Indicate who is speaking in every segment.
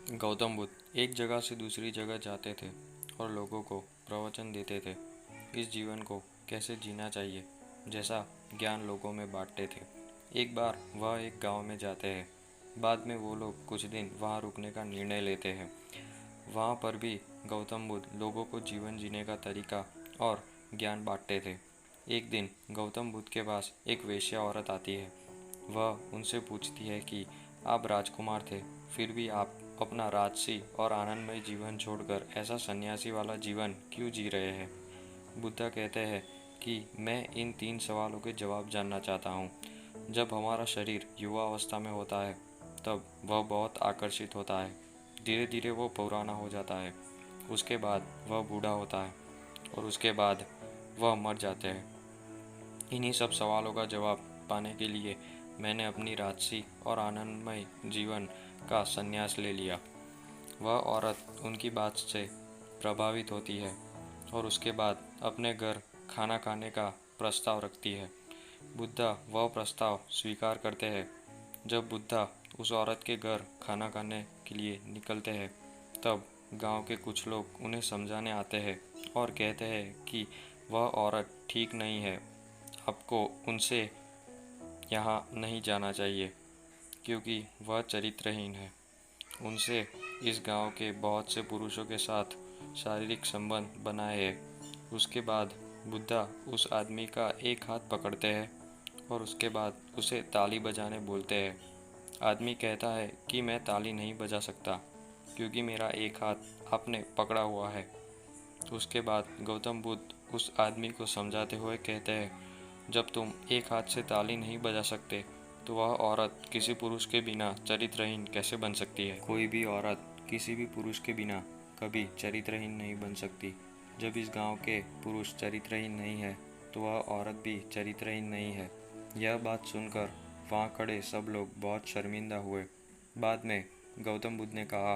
Speaker 1: गौतम बुद्ध एक जगह से दूसरी जगह जाते थे और लोगों को प्रवचन देते थे। इस जीवन को कैसे जीना चाहिए जैसा ज्ञान लोगों में बांटते थे। एक बार वह एक गांव में जाते हैं। बाद में वो लोग कुछ दिन वहां रुकने का निर्णय लेते हैं। वहां पर भी गौतम बुद्ध लोगों को जीवन जीने का तरीका और ज्ञान बांटते थे। एक दिन गौतम बुद्ध के पास एक वेश्या औरत आती है। वह उनसे पूछती है कि आप राजकुमार थे, फिर भी आप अपना राजसी और आनंदमय जीवन छोड़कर ऐसा सन्यासी वाला जीवन क्यों जी रहे हैं। बुद्धा कहते हैं कि मैं इन 3 सवालों के जवाब जानना चाहता हूँ। जब हमारा शरीर युवा अवस्था में होता है तब वह बहुत आकर्षित होता है। धीरे धीरे वो पुराना हो जाता है। उसके बाद वह बूढ़ा होता है और उसके बाद वह मर जाते हैं। इन्हीं सब सवालों का जवाब पाने के लिए मैंने अपनी राजसी और आनंदमय जीवन का संन्यास ले लिया। वह औरत उनकी बात से प्रभावित होती है और उसके बाद अपने घर खाना खाने का प्रस्ताव रखती है। बुद्धा वह प्रस्ताव स्वीकार करते हैं। जब बुद्धा उस औरत के घर खाना खाने के लिए निकलते हैं तब गांव के कुछ लोग उन्हें समझाने आते हैं और कहते हैं कि वह औरत ठीक नहीं है, आपको उनसे यहाँ नहीं जाना चाहिए क्योंकि वह चरित्रहीन है। उनसे इस गांव के बहुत से पुरुषों के साथ शारीरिक संबंध बनाए हैं। उसके बाद बुद्धा उस आदमी का एक हाथ पकड़ते हैं और उसके बाद उसे ताली बजाने बोलते हैं। आदमी कहता है कि मैं ताली नहीं बजा सकता क्योंकि मेरा एक हाथ आपने पकड़ा हुआ है। उसके बाद गौतम बुद्ध उस आदमी को समझाते हुए कहते हैं, जब तुम एक हाथ से ताली नहीं बजा सकते तो वह औरत किसी पुरुष के बिना चरित्रहीन कैसे बन सकती है। कोई भी औरत किसी भी पुरुष के बिना कभी चरित्रहीन नहीं बन सकती। जब इस गांव के पुरुष चरित्रहीन नहीं है तो वह औरत भी चरित्रहीन नहीं है। यह बात सुनकर वहाँ खड़े सब लोग बहुत शर्मिंदा हुए। बाद में गौतम बुद्ध ने कहा,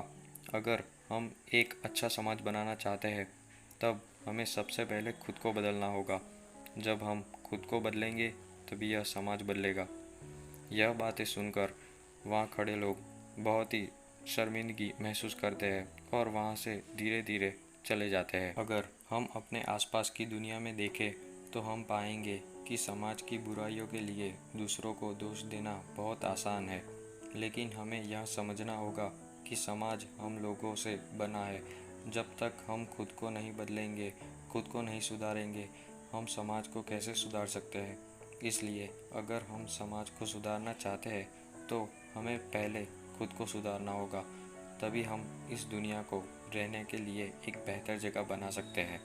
Speaker 1: अगर हम एक अच्छा समाज बनाना चाहते हैं तब हमें सबसे पहले खुद को बदलना होगा। जब हम खुद को बदलेंगे तभी यह समाज बदलेगा। यह बातें सुनकर वहाँ खड़े लोग बहुत ही शर्मिंदगी महसूस करते हैं और वहाँ से धीरे धीरे चले जाते हैं। अगर हम अपने आसपास की दुनिया में देखें तो हम पाएंगे कि समाज की बुराइयों के लिए दूसरों को दोष देना बहुत आसान है, लेकिन हमें यह समझना होगा कि समाज हम लोगों से बना है। जब तक हम खुद को नहीं बदलेंगे, खुद को नहीं सुधारेंगे, हम समाज को कैसे सुधार सकते हैं। इसलिए अगर हम समाज को सुधारना चाहते हैं तो हमें पहले खुद को सुधारना होगा, तभी हम इस दुनिया को रहने के लिए एक बेहतर जगह बना सकते हैं।